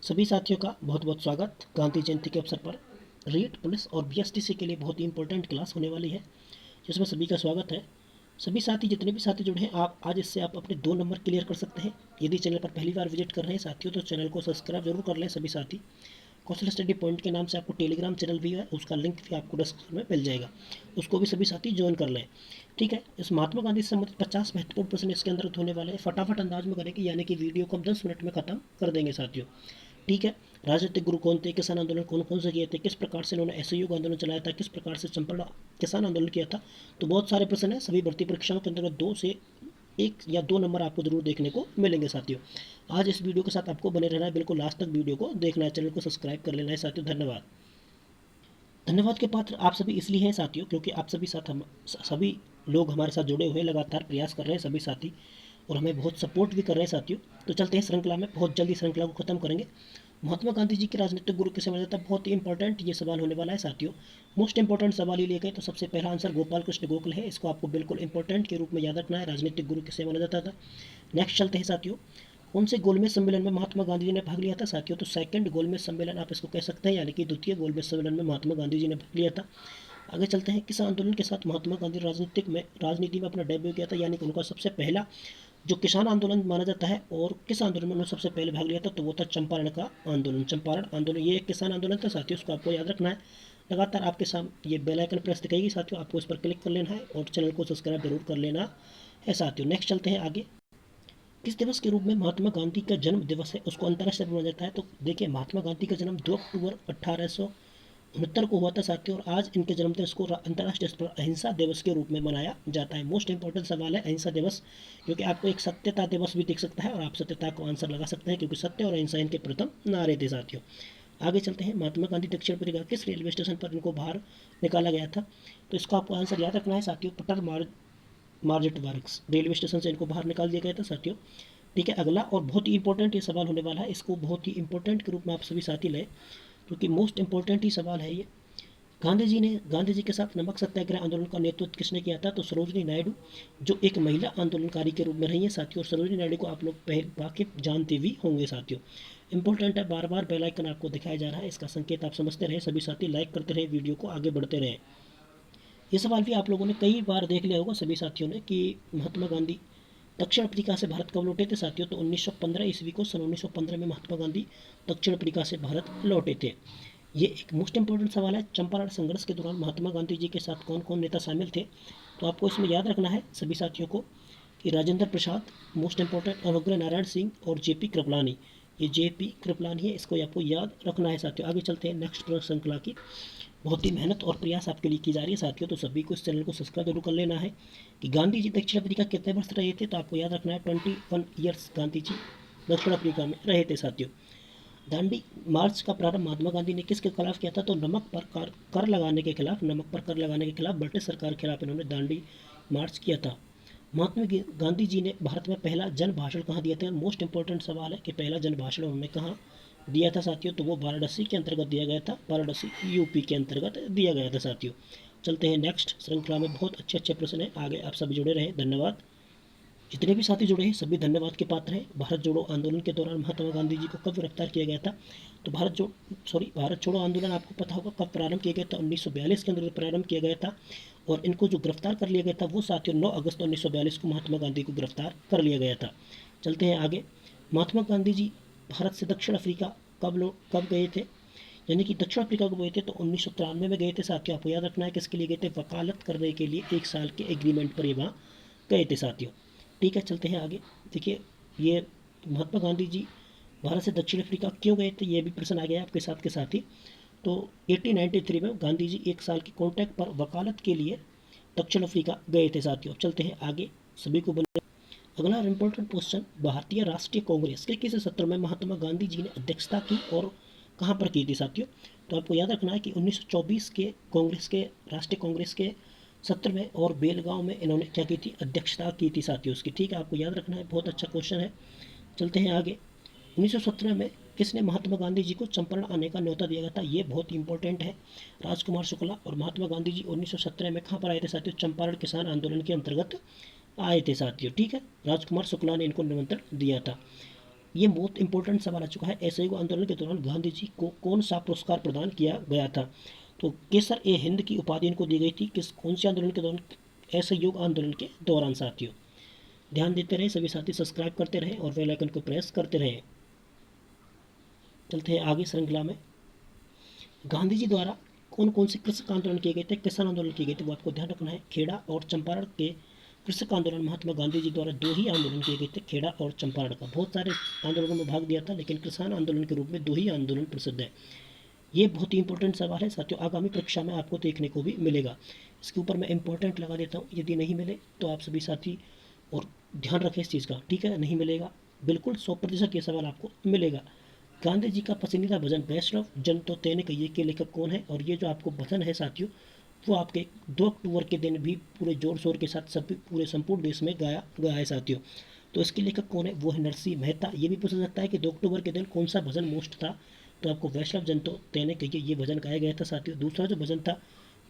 सभी साथियों का बहुत बहुत स्वागत। गांधी जयंती के अवसर पर रीट पुलिस और बीएसटीसी के लिए बहुत ही इंपॉर्टेंट क्लास होने वाली है, जिसमें सभी का स्वागत है। सभी साथी, जितने भी साथी जुड़े हैं, आप आज इससे आप अपने 2 नंबर क्लियर कर सकते हैं। यदि चैनल पर पहली बार विजिट कर रहे हैं साथियों, तो चैनल को सब्सक्राइब जरूर कर लें सभी साथी। कौशल स्टडी पॉइंट के नाम से आपको टेलीग्राम चैनल भी है, उसका लिंक भी आपको डिस्क्रिप्शन में मिल जाएगा, उसको भी सभी साथी ज्वाइन कर लें। ठीक है, इस महात्मा गांधी से संबंधित 50 महत्वपूर्ण प्रश्न इसके अंदर होने वाले हैं। फटाफट अंदाज में करेंगे, यानी कि वीडियो को हम 10 मिनट में खत्म कर देंगे साथियों। ठीक है, राजनीतिक गुरु कौन थे, किसान आंदोलन कौन कौन से किए थे, किस प्रकार से इन्होंने असहयोग आंदोलन चलाया था, किस प्रकार से चंपारण किसान आंदोलन किया था। तो बहुत सारे प्रश्न हैं, सभी भर्ती परीक्षाओं के अंतर्गत 1 या 2 नंबर आपको जरूर देखने को मिलेंगे साथियों। आज इस वीडियो के साथ आपको बने रहना है, बिल्कुल लास्ट तक वीडियो को देखना है, चैनल को सब्सक्राइब कर लेना है साथियों। धन्यवाद। धन्यवाद के पात्र आप सभी इसलिए हैं साथियों, क्योंकि आप सभी लोग हमारे साथ जुड़े हुए लगातार प्रयास कर रहे हैं सभी साथी, और हमें बहुत सपोर्ट भी कर रहे हैं साथियों। तो चलते हैं श्रृंखला में, बहुत जल्दी श्रृंखला को खत्म करेंगे। महात्मा गांधी जी के राजनीतिक गुरु किसे माना जाता है, बहुत ही इंपॉर्टेंट ये सवाल होने वाला है साथियों। मोस्ट इंपॉर्टेंट सवाल ही लिए गए, तो सबसे पहला आंसर गोपाल कृष्ण गोखले है। इसको आपको बिल्कुल इंपॉर्टेंट के रूप में याद रखना है, राजनीतिक गुरु किसे माना जाता था। नेक्स्ट चलते हैं साथियों, कौन से गोलमेज सम्मेलन में महात्मा गांधी जी ने भाग लिया था साथियों। तो सेकंड गोलमेज सम्मेलन आप इसको कह सकते हैं, यानी कि द्वितीय गोलमेज सम्मेलन में महात्मा गांधी जी ने भाग लिया था। आगे चलते हैं, किस आंदोलन के साथ महात्मा गांधी राजनीति में अपना डेब्यू किया था, यानी कि उनका सबसे पहला जो किसान आंदोलन माना जाता है, और किस आंदोलन में उन्होंने सबसे पहले भाग लिया था, तो वो था चंपारण का आंदोलन। चंपारण आंदोलन ये एक किसान आंदोलन था साथियों, उसको आपको याद रखना है। लगातार आपके सामने ये बेल आइकन प्रेस दिखेगी साथियों, आपको इस पर क्लिक कर लेना है और चैनल को सब्सक्राइब जरूर कर लेना है साथियों। नेक्स्ट चलते हैं आगे, किस दिवस के रूप में महात्मा गांधी का जन्म दिवस है उसको अंतर्राष्ट्रीय माना जाता है। तो देखिए, महात्मा गांधी का जन्म 2 अक्टूबर 1869 को हुआ था साथियों, और आज इनके जन्मदिवस को अंतर्राष्ट्रीय स्तर पर अहिंसा दिवस के रूप में मनाया जाता है। मोस्ट इंपॉर्टेंट सवाल है अहिंसा दिवस, क्योंकि आपको एक सत्यता दिवस भी दिख सकता है, और आप सत्यता को आंसर लगा सकते हैं, क्योंकि सत्य और अहिंसा इनके प्रथम नारे थे साथियों। आगे चलते हैं, महात्मा गांधी दक्षिण अफ्रीका किस रेलवे स्टेशन पर इनको बाहर निकाला गया था। तो इसका आपको आंसर याद रखना है साथियों, पटर मार्जेट वर्क्स रेलवे स्टेशन से इनको बाहर निकाल दिया गया था साथियों। ठीक है, अगला और बहुत ही इंपॉर्टेंट ये सवाल होने वाला है, इसको बहुत ही इंपॉर्टेंट के रूप में आप सभी साथी लें, क्योंकि मोस्ट इंपॉर्टेंट ही सवाल है ये। गांधी जी के साथ नमक सत्याग्रह आंदोलन का नेतृत्व किसने किया था। तो सरोजनी नायडू, जो एक महिला आंदोलनकारी के रूप में रही है साथियों, और सरोजनी नायडू को आप लोग वाकिफ जानते भी होंगे साथियों। इंपॉर्टेंट है, बार बार बेल आइकन आपको दिखाया जा रहा है, इसका संकेत आप समझते रहे सभी साथी, लाइक करते रहे, वीडियो को आगे बढ़ते रहे। ये सवाल भी आप लोगों ने कई बार देख लिया होगा सभी साथियों ने, कि महात्मा गांधी दक्षिण अफ्रीका से भारत कब लौटे थे साथियों। तो 1915 ईस्वी को, सन 1915 में महात्मा गांधी दक्षिण अफ्रीका से भारत लौटे थे। ये एक मोस्ट इंपॉर्टेंट सवाल है, चंपारण संघर्ष के दौरान महात्मा गांधी जी के साथ कौन कौन नेता शामिल थे। तो आपको इसमें याद रखना है सभी साथियों को, कि राजेंद्र प्रसाद, मोस्ट इंपॉर्टेंट, अनुग्रह नारायण सिंह और जेपी कृपलानी। ये जेपी कृपलानी है, इसको आपको याद रखना है साथियों। आगे चलते हैं नेक्स्ट प्रश्न श्रृंखला की, बहुत ही मेहनत और प्रयास आपके लिए की जा रही है साथियों, तो सभी को इस चैनल को सब्सक्राइब जरूर कर लेना है। कि गांधी जी दक्षिण अफ्रीका कितने वर्ष रहे थे, तो आपको याद रखना है 21 ईयर्स गांधी जी दक्षिण अफ्रीका में रहे थे साथियों। दांडी मार्च का प्रारंभ महात्मा गांधी ने किसके खिलाफ किया था। तो कर लगाने के खिलाफ, नमक पर कर लगाने के खिलाफ, ब्रिटिश सरकार के खिलाफ इन्होंने दांडी मार्च किया था। महात्मा गांधी जी ने भारत में पहला जन भाषण कहाँ दिया था। मोस्ट इंपॉर्टेंट सवाल है कि पहला जन भाषण उन्होंने कहाँ दिया था साथियों। तो वो वाराणसी के अंतर्गत दिया गया था, वाराणसी यूपी के अंतर्गत दिया गया था साथियों। चलते हैं नेक्स्ट श्रृंखला में, बहुत अच्छे अच्छे प्रश्न हैं, आगे आप सभी जुड़े रहें। धन्यवाद। जितने भी साथी जुड़े हैं सभी धन्यवाद के पात्र हैं। भारत जोड़ो आंदोलन के दौरान महात्मा गांधी जी को कब गिरफ्तार किया गया था। तो भारत छोड़ो आंदोलन आपको पता होगा कब प्रारंभ किया गया था, 1942 के अंदर प्रारंभ किया गया था, और इनको जो गिरफ्तार कर लिया गया था वो साथियों 9 अगस्त 1942 को महात्मा गांधी को गिरफ्तार कर लिया गया था। चलते हैं आगे, महात्मा गांधी जी भारत से दक्षिण अफ्रीका कब गए थे, यानी कि दक्षिण अफ्रीका को गए थे, तो 1993 में गए थे साथियों। आपको याद रखना है किसके लिए गए थे, वकालत करने के लिए, 1 साल के एग्रीमेंट पर ये वहाँ गए थे साथियों। ठीक है, चलते हैं आगे। देखिए, ये महात्मा गांधी जी भारत से दक्षिण अफ्रीका क्यों गए थे, ये भी प्रश्न आ गया आपके साथ ही। तो 1893 में गांधी जी 1 साल के कॉन्ट्रैक्ट पर वकालत के लिए दक्षिण अफ्रीका गए थे साथियों। चलते हैं आगे, सभी को बने। अगला इम्पोर्टेंट क्वेश्चन, भारतीय राष्ट्रीय कांग्रेस के किस सत्र में महात्मा गांधी जी ने अध्यक्षता की और कहाँ पर की थी साथियों। तो आपको याद रखना है कि 1924 के राष्ट्रीय कांग्रेस के सत्र में और बेलगांव में इन्होंने क्या की थी, अध्यक्षता की थी साथियों उसकी। ठीक है, आपको याद रखना है, बहुत अच्छा क्वेश्चन है। चलते हैं आगे, 1917 में किसने महात्मा गांधी जी को चंपारण आने का न्योता दिया गया था, ये बहुत इंपॉर्टेंट है। राजकुमार शुक्ला। और महात्मा गांधी जी 1917 में कहाँ पर आए थे साथियों, चंपारण किसान आंदोलन के अंतर्गत आए थे साथियों। ठीक है, राजकुमार शुक्ला ने इनको निमंत्रण दिया था। ये बहुत इंपॉर्टेंट सवाल आ चुका है। असहयोग आंदोलन के दौरान गांधी जी को कौन सा पुरस्कार प्रदान किया गया था? तो केसर ए हिंद की उपाधि इनको दी गई थी किस कौन से आंदोलन के दौरान? असहयोग आंदोलन के दौरान साथियों। ध्यान देते रहे सभी साथी, सब्सक्राइब करते रहें और बेल आइकन को प्रेस करते रहें। चलते हैं आगे श्रृंखला में। गांधी जी द्वारा कौन कौन से कृषक आंदोलन किए गए थे, किसान आंदोलन किए गए थे, वो आपको ध्यान रखना है। खेड़ा और चंपारण के कृषक आंदोलन महात्मा गांधी जी द्वारा 2 ही आंदोलन किए गए थे, खेड़ा और चंपारण का। बहुत सारे आंदोलनों में भाग दिया था, लेकिन किसान आंदोलन के रूप में 2 ही आंदोलन प्रसिद्ध है। ये बहुत ही इंपॉर्टेंट सवाल है साथियों, आगामी परीक्षा में आपको देखने को भी मिलेगा। इसके ऊपर मैं इंपॉर्टेंट लगा देता हूँ, यदि नहीं मिले तो आप सभी साथी और ध्यान रखें इस चीज़ का, ठीक है? नहीं मिलेगा, बिल्कुल 100% ये सवाल आपको मिलेगा। गांधी जी का पसंदीदा भजन वैष्णव जन तो तेने कहिए के लेखक कौन है? और ये जो आपको भजन है साथियों, वो आपके 2 अक्टूबर के दिन भी पूरे जोर शोर के साथ सभी पूरे संपूर्ण देश में गाया गया है साथियों। तो इसके लेखक कौन है? वो है नरसिंह मेहता। ये भी पूछा सकता है कि 2 अक्टूबर के दिन कौन सा भजन मोस्ट था? तो आपको वैष्णव जन तो तेने कहिए ये भजन गाया गया था साथियों। दूसरा जो भजन था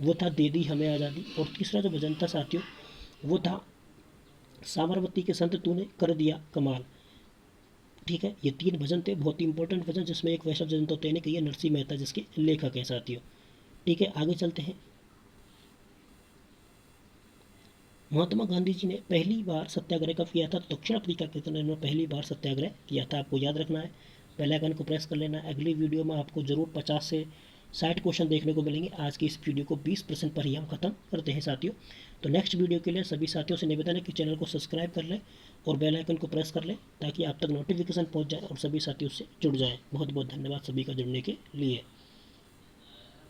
वो था दे दी हमें आज़ादी। और तीसरा जो भजन था साथियों वो था साबरमती के संत तूने कर दिया कमाल। ठीक है, ये 3 भजन थे, बहुत ही इंपॉर्टेंट भजन, जिसमें एक वैष्णव जन तो तेने कहिए नरसिंह मेहता जिसके लेखक हैं साथियों। ठीक है, आगे चलते हैं। महात्मा गांधी जी ने पहली बार सत्याग्रह कब किया था? दक्षिण अफ्रीका के अंदर उन्होंने पहली बार सत्याग्रह किया था, आपको याद रखना है। बेल आइकन को प्रेस कर लेना है। अगली वीडियो में आपको ज़रूर 50 से 60 क्वेश्चन देखने को मिलेंगे। आज की इस वीडियो को 20% पर ही हम खत्म करते हैं साथियों। तो नेक्स्ट वीडियो के लिए सभी साथियों से निवेदन है कि चैनल को सब्सक्राइब कर लें और बेल आइकन को प्रेस कर लें ताकि आप तक नोटिफिकेशन पहुंच जाए और सभी साथियों से जुड़ जाएं। बहुत बहुत धन्यवाद सभी का जुड़ने के लिए।